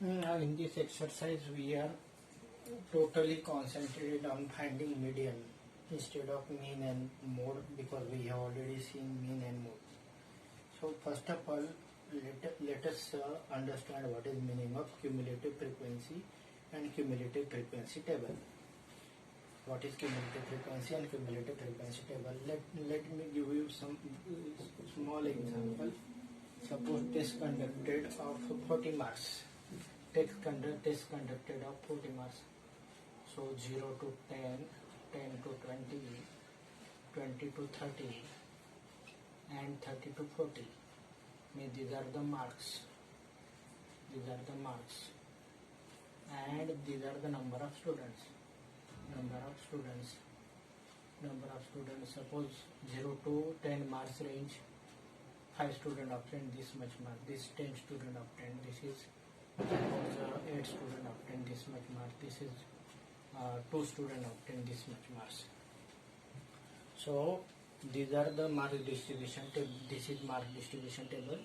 In this exercise, we are totally concentrated on finding median instead of mean and mode, because we have already seen mean and mode. So first of all, let us understand what is meaning of cumulative frequency and cumulative frequency table. What is cumulative frequency and cumulative frequency table? Let me give you some small example. Suppose test conducted of 40 marks. Test conducted of 40 marks. So 0 to 10, 10 to 20, 20 to 30, and 30 to 40. These are the marks. These are the marks. And these are the number of students. Number of students. Suppose 0 to 10 marks range. 5 students obtained this much mark. This 10 student obtained. This is suppose 8 student obtained this much mark. This is 2 student obtained this much marks. So these are the mark distribution table. This is mark distribution table.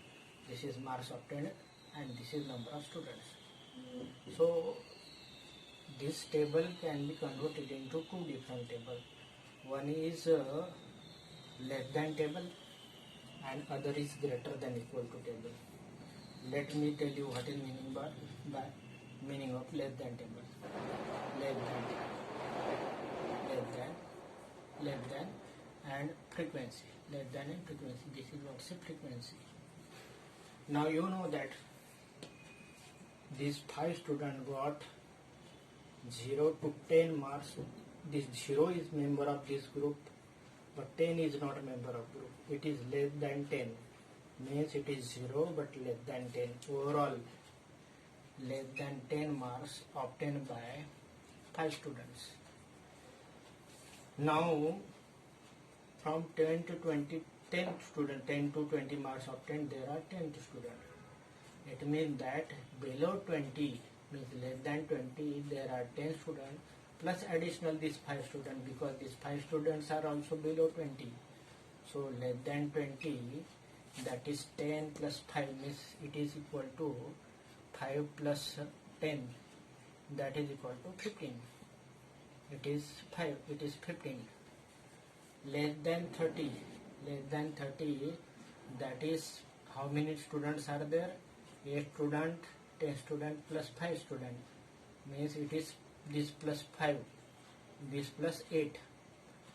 This is marks obtained, and this is number of students. So this table can be converted into two different tables. One is less than table, and other is greater than equal to table. Let me tell you what is meaning by meaning of less than table. Less than and frequency. Less than and frequency. This is what's a frequency. Now you know that these 5 students got 0 to 10 marks. This 0 is member of this group, but 10 is not a member of group. It is less than 10. Means it is 0 but less than 10. Overall, less than 10 marks obtained by 5 students. Now, from 10 to 20, 10 students, 10 to 20 marks obtained, there are 10 students. It means that below 20, means less than 20, there are 10 students, plus additional these 5 students, because these 5 students are also below 20. So less than 20, that is 10 plus 5, means it is equal to 5 plus 10, that is equal to 15. It is 5, it is 15. Less than 30, that is how many students are there? 8 students, 10 students plus 5 students, means it is this plus 5, this plus 8,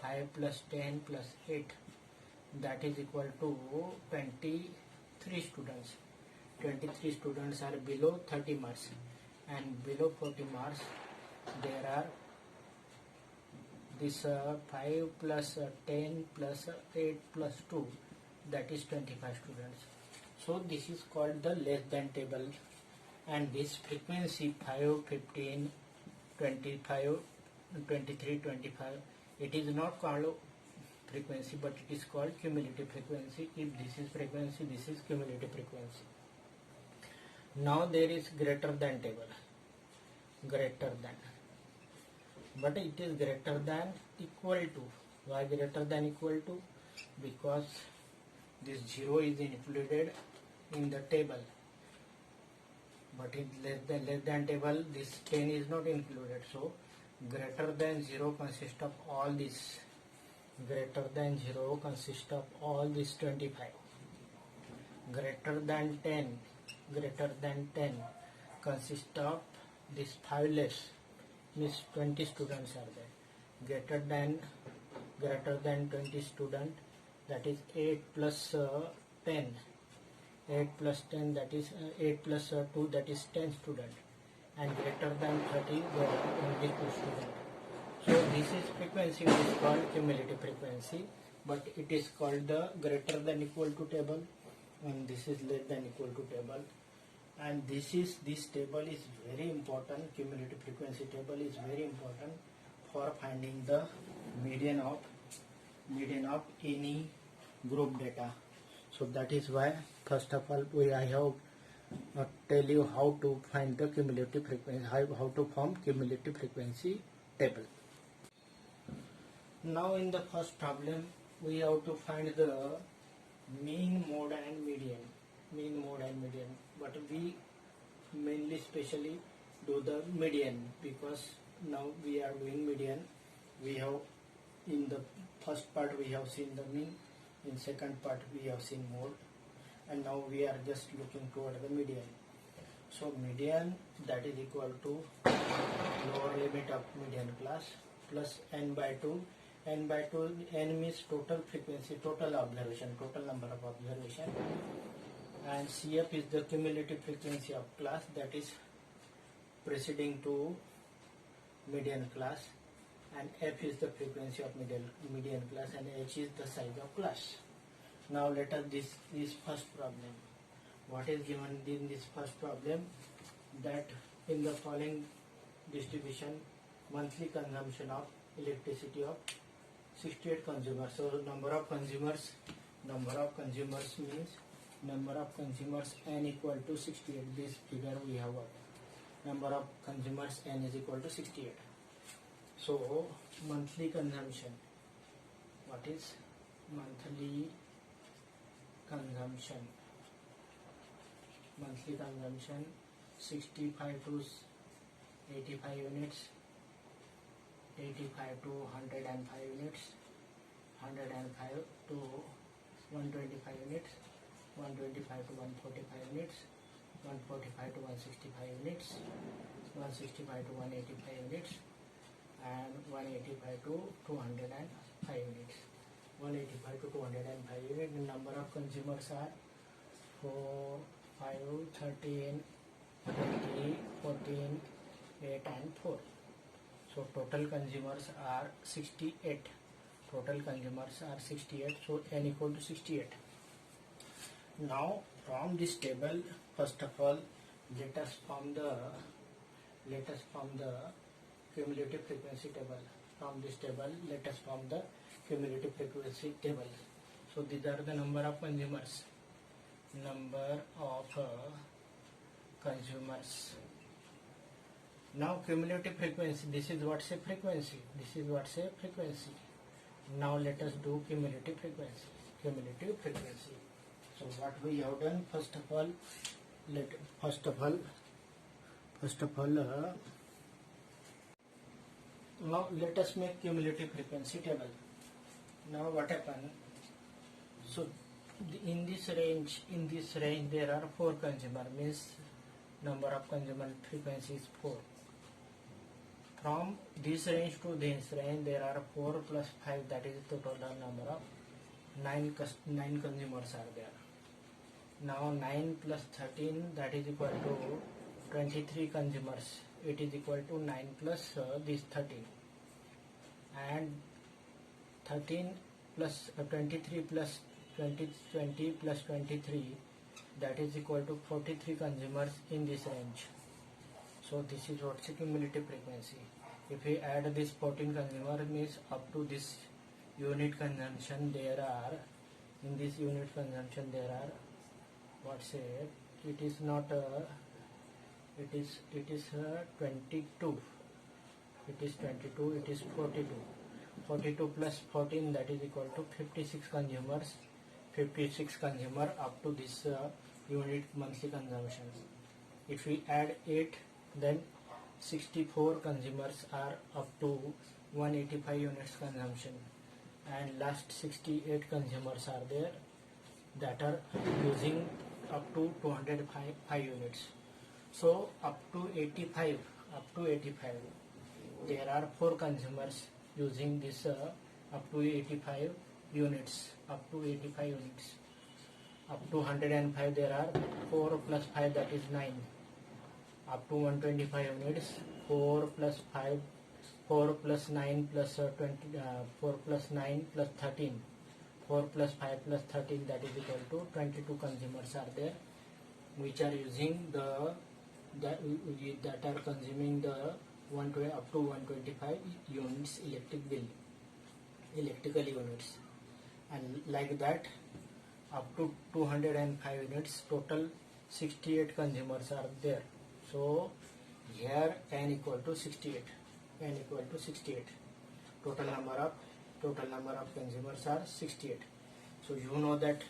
5 plus 10 plus 8, that is equal to 23 students. 23 students are below 30 marks, and below 40 marks there are this 5 plus 10 plus 8 plus 2, that is 25 students. So this is called the less than table, and this frequency 5, 15, 25, 23, 25, it is not called frequency, but it is called cumulative frequency. If this is frequency, this is cumulative frequency. Now there is greater than table. Greater than. But it is greater than equal to. Why greater than equal to? Because this 0 is included in the table. But in less than table, this 10 is not included. So greater than 0 consists of all this. Greater than 0 consists of all this 25. Greater than 10 consists of this 5 less, means 20 students are there. Greater than 20 student, that is 8 plus 10. 8 plus 10, that is 8 plus 2, that is 10 student. And greater than 30, there are only 2 students. So this is frequency, which is called cumulative frequency, but it is called the greater than equal to table, and this is less than equal to table. And this table is very important. Cumulative frequency table is very important for finding the median of any group data. So that is why first of all I have tell you how to find the cumulative frequency, how to form cumulative frequency table. Now in the first problem we have to find the mean, mode and median. But we mainly specially do the median, because now we are doing median. We have in the first part we have seen the mean, in second part we have seen mode, and now we are just looking toward the median. So median, that is equal to lower limit of median class plus n by 2. N by 2, n means total frequency, total observation, total number of observation, and CF is the cumulative frequency of class, that is preceding to median class, and F is the frequency of median class, and H is the size of class. Now let us this first problem. What is given in this first problem? That in the following distribution, monthly consumption of electricity of 68 consumers. So number of consumers means number of consumers n equal to 68. This figure we have got. Number of consumers n is equal to 68. So monthly consumption. What is monthly consumption? Monthly consumption 65 to 85 units, 85 to 105 units, 105 to 125 units, 125 to 145 units, 145 to 165 units, 165 to 185 units, and 185 to 205 units. 185 to 205 units. The number of consumers are 4, 5, 13, 20, 14, 8 and 4. So total consumers are 68. Total consumers are 68. So n equal to 68. Now from this table, first of all, let us form the cumulative frequency table. From this table, let us form the cumulative frequency table. So these are the number of consumers. Number of consumers. Now cumulative frequency, this is what's a frequency. This is what's a frequency. Now let us do cumulative frequency. Cumulative frequency. So what we have done, first of all, now let us make cumulative frequency table. Now what happened? So in this range there are 4 consumer, means number of consumer frequency is 4. From this range to this range there are 4 plus 5, that is the total number of 9 consumers are there. Now 9 plus 13, that is equal to 23 consumers. It is equal to 9 plus this 13, and 13 plus 23 plus 20 plus 23, that is equal to 43 consumers in this range. So this is what's the cumulative frequency. If we add this 14 consumer, means up to this unit consumption there are, in this unit consumption there are, what's it, it is not it is 22, it is 22, it is 42. 42 plus 14, that is equal to 56 consumers, 56 consumer up to this unit monthly consumption. If we add 8, then 64 consumers are up to 185 units consumption, and last 68 consumers are there that are using up to 205 units. So up to 85, there are 4 consumers using this up to 85 units, up to 85 units. Up to 105 there are 4 plus 5, that is 9. Up to 125 units, 4 plus 5, 4 plus 9 plus 4 plus 9 plus 13, 4 plus 5 plus 13, that is equal to 22 consumers are there, which are using that are consuming the up to 125 units electrical units, and like that up to 205 units, total 68 consumers are there. So here n equal to 68. Total number of consumers are 68. So you know that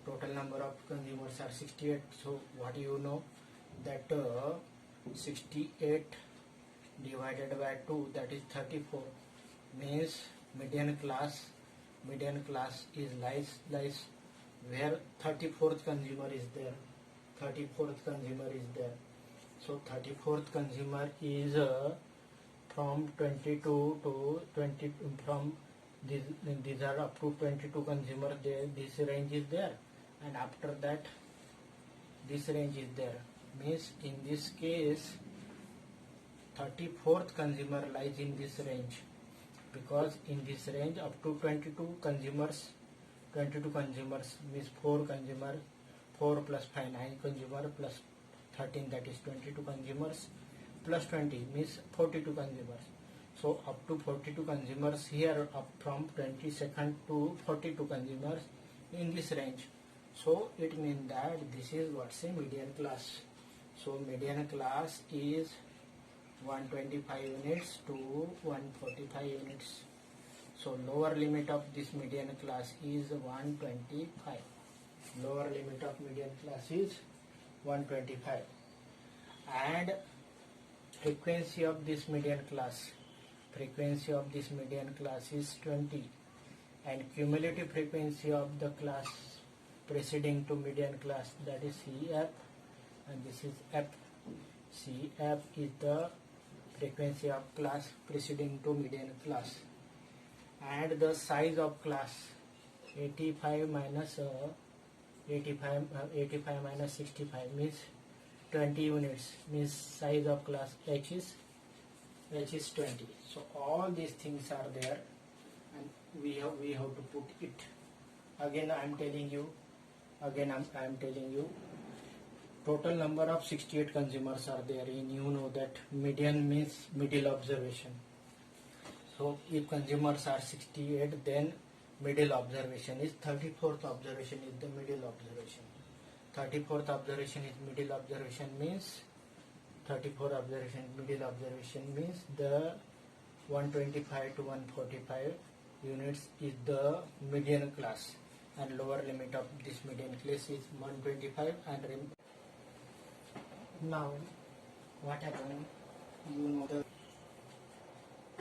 total number of consumers are 68. So what you know, that 68 divided by 2, that is 34, means median class is lies where 34th consumer is there. 34th consumer is there. So 34th consumer is from 22 to 20, from these are up to 22 consumer there, this range is there, and after that this range is there, means in this case 34th consumer lies in this range, because in this range up to 22 consumers means 4 consumer, 4 plus 5 9 consumer plus 13, that is 22 consumers, plus 20 means 42 consumers. So up to 42 consumers here, up from 22nd to 42 consumers in this range. So it means that this is what's a median class. So median class is 125 units to 145 units. So lower limit of this median class is 125. Lower limit of median class is 125. And frequency of this median class is 20, and cumulative frequency of the class preceding to median class, that is CF, and this is F. CF is the frequency of class preceding to median class, and the size of class 85 minus 65 means 20 units, means size of class H is 20. So all these things are there, and we have to put it. Again I am telling you, total number of 68 consumers are there. And you know that median means middle observation. So if consumers are 68, then middle observation is 34th observation is the middle observation. 34th observation is middle observation, means 34 observation, middle observation means the 125 to 145 units is the median class, and lower limit of this median class is 125. And now what happened, you know, the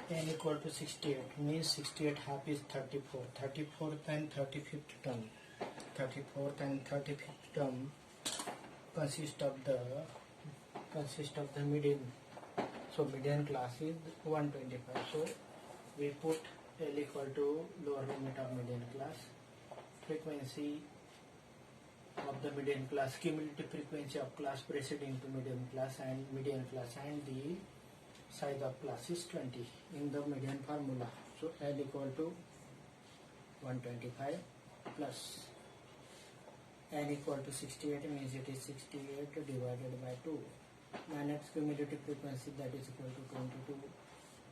n equal to 68 means 68 half is 34. 34th and 35th term. 34th and 35th term consist of the median. So median class is 125. So we put L equal to lower limit of median class, frequency of the median class, cumulative frequency of class preceding to median class and median class, and the size of class is 20 in the median formula. So L equal to 125 plus n equal to 68 means it is 68 divided by 2 minus cumulative frequency, that is equal to 22,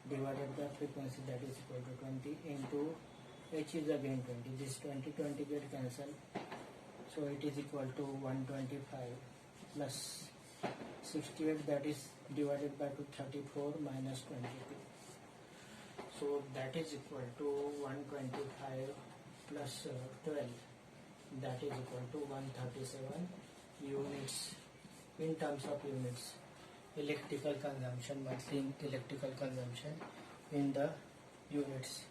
divided by frequency, that is equal to 20, into H is again 20. This 20 get cancelled, so it is equal to 125 plus 68, that is divided by 234 minus 22. So that is equal to 125 plus 12, that is equal to 137 units. In terms of units, electrical consumption, monthly electrical consumption in the units.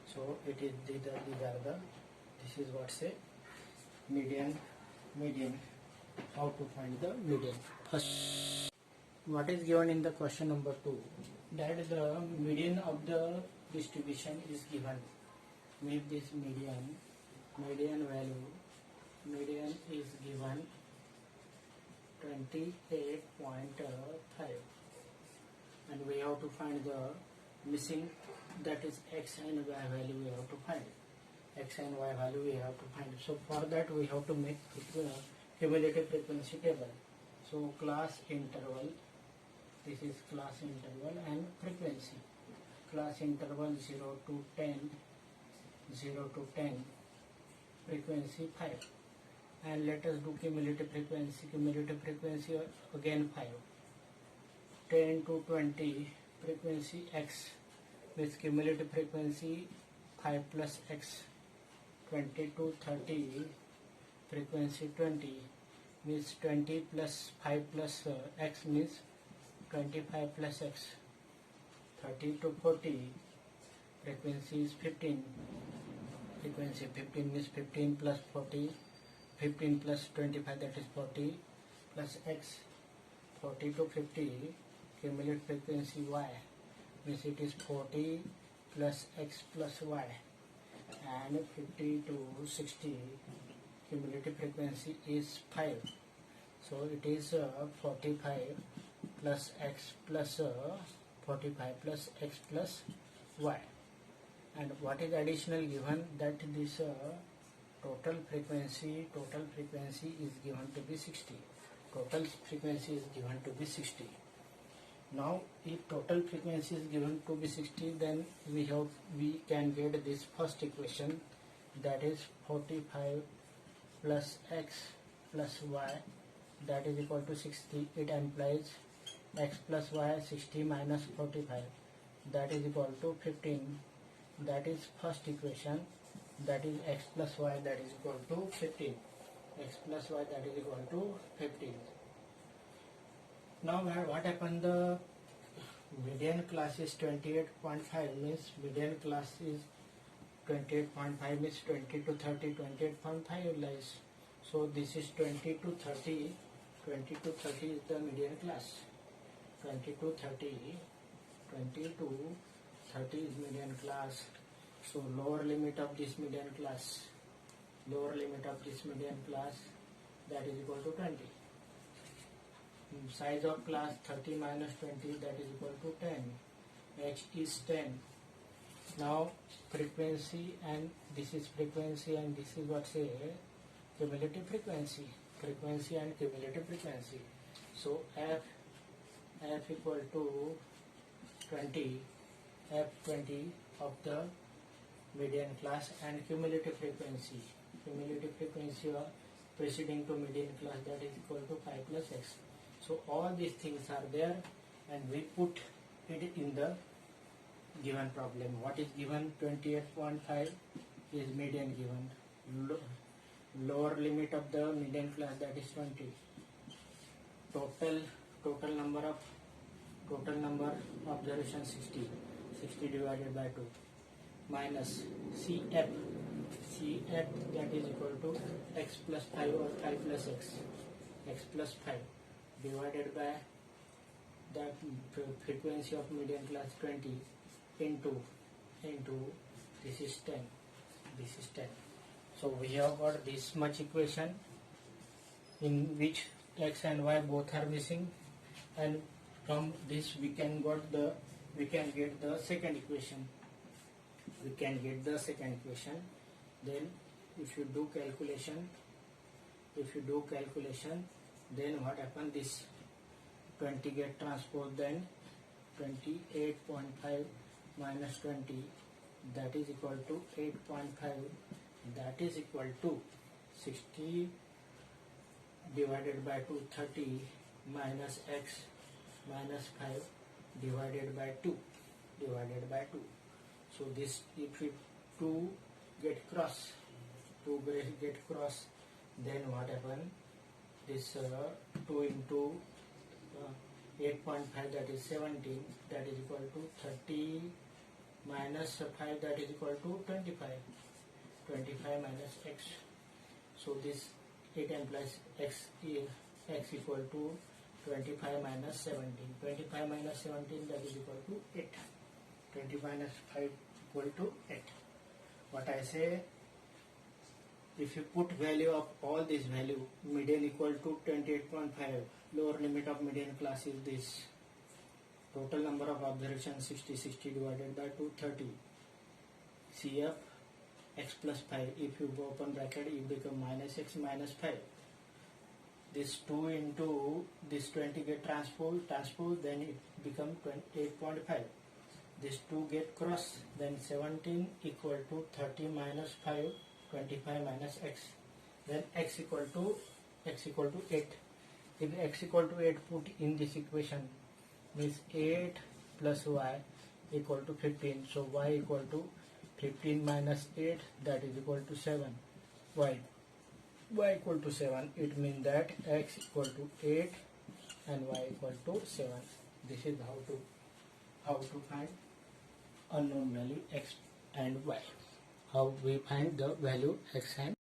So it is this is what's a median. How to find the median? First, what is given in the question number 2, that the median of the distribution is given. With this median value, median is given 28.5, and we have to find the missing, that is x and y value we have to find. X and y value we have to find. So for that we have to make cumulative frequency table. So class interval, this is class interval, and frequency. Class interval 0 to 10, frequency 5. And let us do cumulative frequency again 5. 10 to 20, frequency x, with cumulative frequency 5 plus x. 20 to 30, frequency 20, means 20 plus 5 plus x means 25 plus x. 30 to 40, frequency is 15. Frequency 15 means 15 plus 40, 15 plus 25, that is 40 plus x. 40 to 50, cumulative frequency y means it is 40 plus x plus y, and 50 to 60, cumulative frequency is 5. So it is 45 plus x plus 45 plus x plus y. And what is additional given, that this total frequency is given to be 60. Total frequency is given to be 60. Now if total frequency is given to be 60, then we can get this first equation, that is 45 plus x plus y, that is equal to 60. It implies x plus y 60 minus 45, that is equal to 15. That is first equation, that is x plus y, that is equal to 15. X plus y, that is equal to 15. Now what happened, the median class is 28.5, means median class is 28.5 means 20 to 30, 28.5 lies. So this is 20 to 30, 20 to 30 is the median class. 20 to 30, 20 to 30 is median class. So lower limit of this median class, that is equal to 20. Size of class 30 minus 20, that is equal to 10. H is 10. Now frequency, and this is frequency, and this is what say cumulative frequency. Frequency and cumulative frequency. So f equal to 20, f20 of the median class, and cumulative frequency of preceding to median class, that is equal to 5 plus x. So all these things are there, and we put it in the given problem. What is given? 28.5 is median given. Lower limit of the median class, that is 20. Total number observation 60 divided by 2, minus CF, that is equal to x plus 5 or 5 plus x plus 5 divided by the frequency of median class 20 into this is 10. So we have got this much equation in which x and y both are missing, and from this we can get the second equation. Then if you do calculation, then what happen, this 20 get transposed, then 28.5 minus 20, that is equal to 8.5, that is equal to 60 divided by 2, 30 minus x minus 5 divided by 2. So this, if we 2 get cross, then what happen, this 2 into 8.5, that is 17, that is equal to 30 minus 5, that is equal to 25 minus x. So this, it implies x equal to 25 minus 17. 25 minus 17, that is equal to 8. 20 minus 5 equal to 8. What I say, if you put value of all these value, median equal to 28.5, lower limit of median class is this. Total number of observations 60 divided by 2, 30. CF x plus 5, if you go open bracket, it become minus x minus 5. This 2 into this 20 get transposed, then it become 28.5. This 2 get cross, then 17 equal to 30 minus 5, 25 minus x. Then x equal to 8. If x equal to 8 put in this equation, means 8 plus y equal to 15. So y equal to 15 minus 8, that is equal to 7. Y y equal to 7, it means that x equal to 8 and y equal to 7. This is how to find unknown value x and y. How we find the value x and